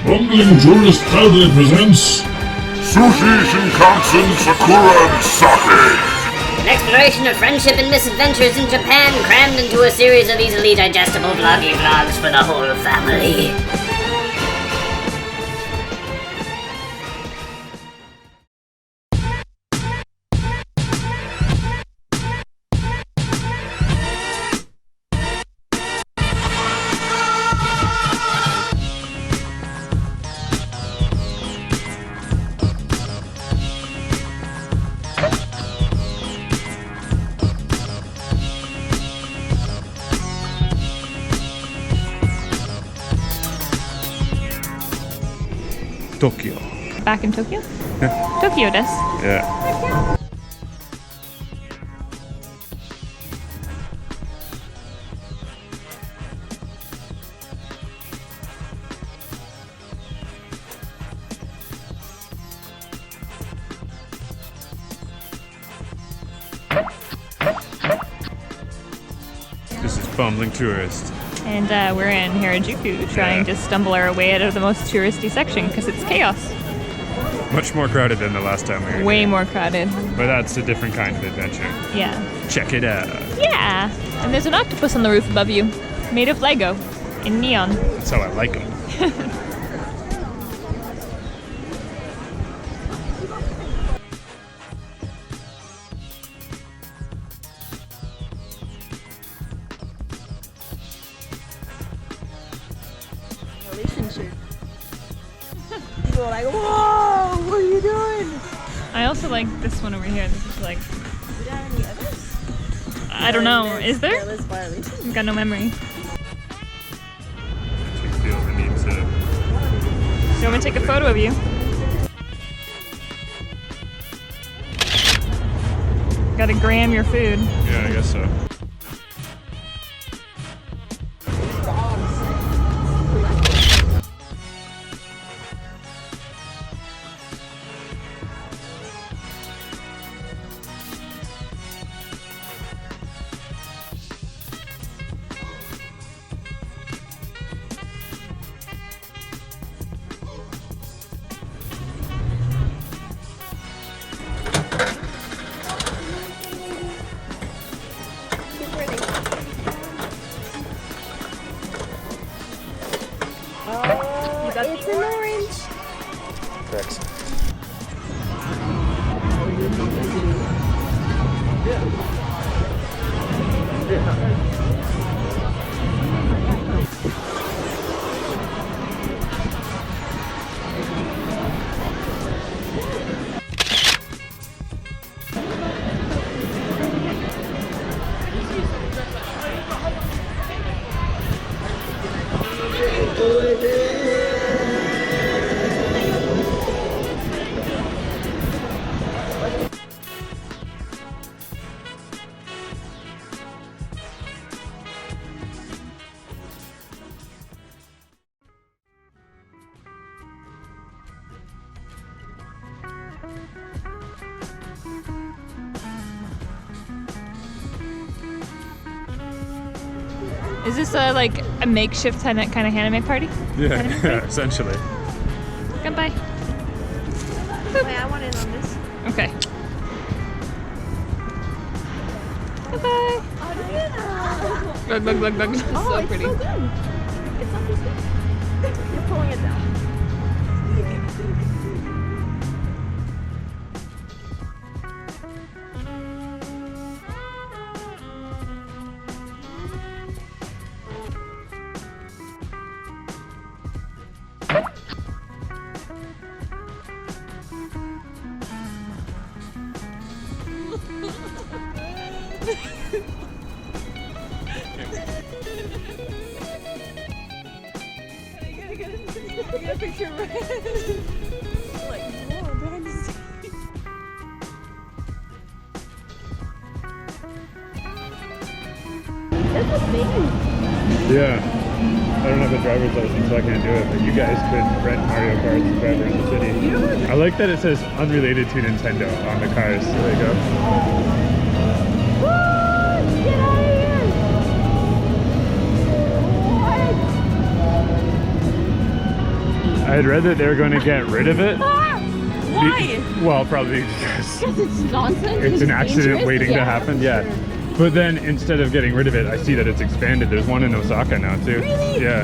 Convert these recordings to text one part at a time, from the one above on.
Bumbling Tourist proudly presents Sushi, Shinkansen, Sakura, and Sake! An exploration of friendship and misadventures in Japan crammed into a series of easily digestible vloggy vlogs for the whole family. Tokyo. Back in Tokyo? Yeah. Tokyo desu. Yeah. This is Bumbling Tourist. And we're in Harajuku trying to stumble our way out of the most touristy section because it's chaos. Much more crowded than the last time we were Way here. more crowded. But that's a different kind of adventure. Yeah. Check it out. Yeah! And there's an octopus on the roof above you, made of Lego, in neon. That's how I like them. Relationship. People are like, whoa, what are you doing? I also like this one over here. This is like, Is there any others? I don't know. Is there? Careless violation. I've got no memory. We feel the need to... Do you want me to take a photo of you? Gotta gram your food. Yeah, I guess so. It's an orange. Thanks. Is this like a makeshift kind of Hanami party? Yeah, essentially. Goodbye. Wait, I want in on this. Okay. Goodbye. Bug, bug, bug, bug. This is Oh, so it's pretty. so good. It's not this good. You're pulling it down. Get a picture right. Like, whoa, behind the scenes. That's a thing. Yeah. I don't have a driver's license, so I can't do it, but you guys could rent Mario Karts forever in the city. I like that it says unrelated to Nintendo on the cars. There you go. Woo! Get out of here! What? I had read that they were going to get rid of it. Why? Well, probably because Because it's nonsense. it's an accident dangerous? waiting to happen. Yeah. But then instead of getting rid of it, I see that it's expanded. There's one in Osaka now too. Really? Yeah.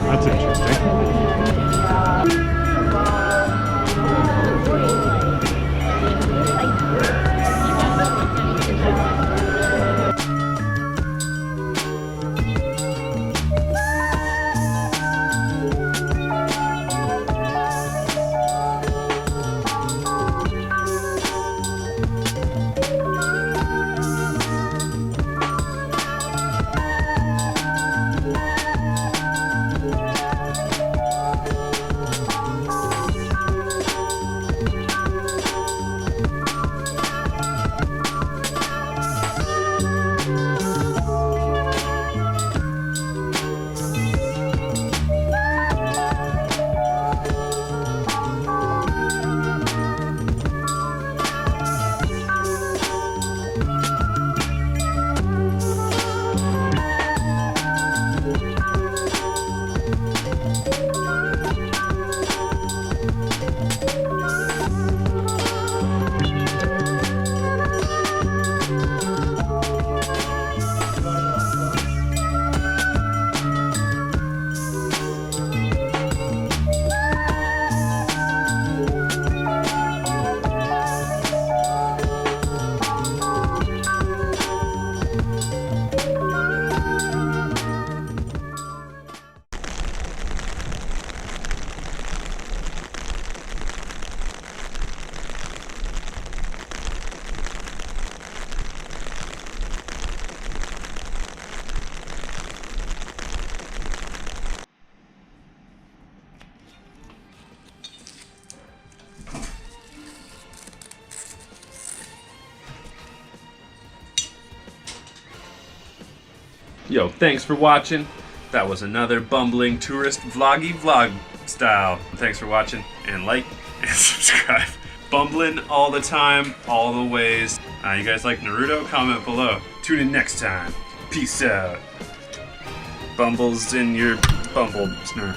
That's interesting. Yo, thanks for watching. That was another bumbling tourist vloggy vlog style. Thanks for watching, and like and subscribe. Bumbling all the time, all the ways. You guys like Naruto? Comment below. Tune in next time. Peace out. Bumbles in your bumble snarf.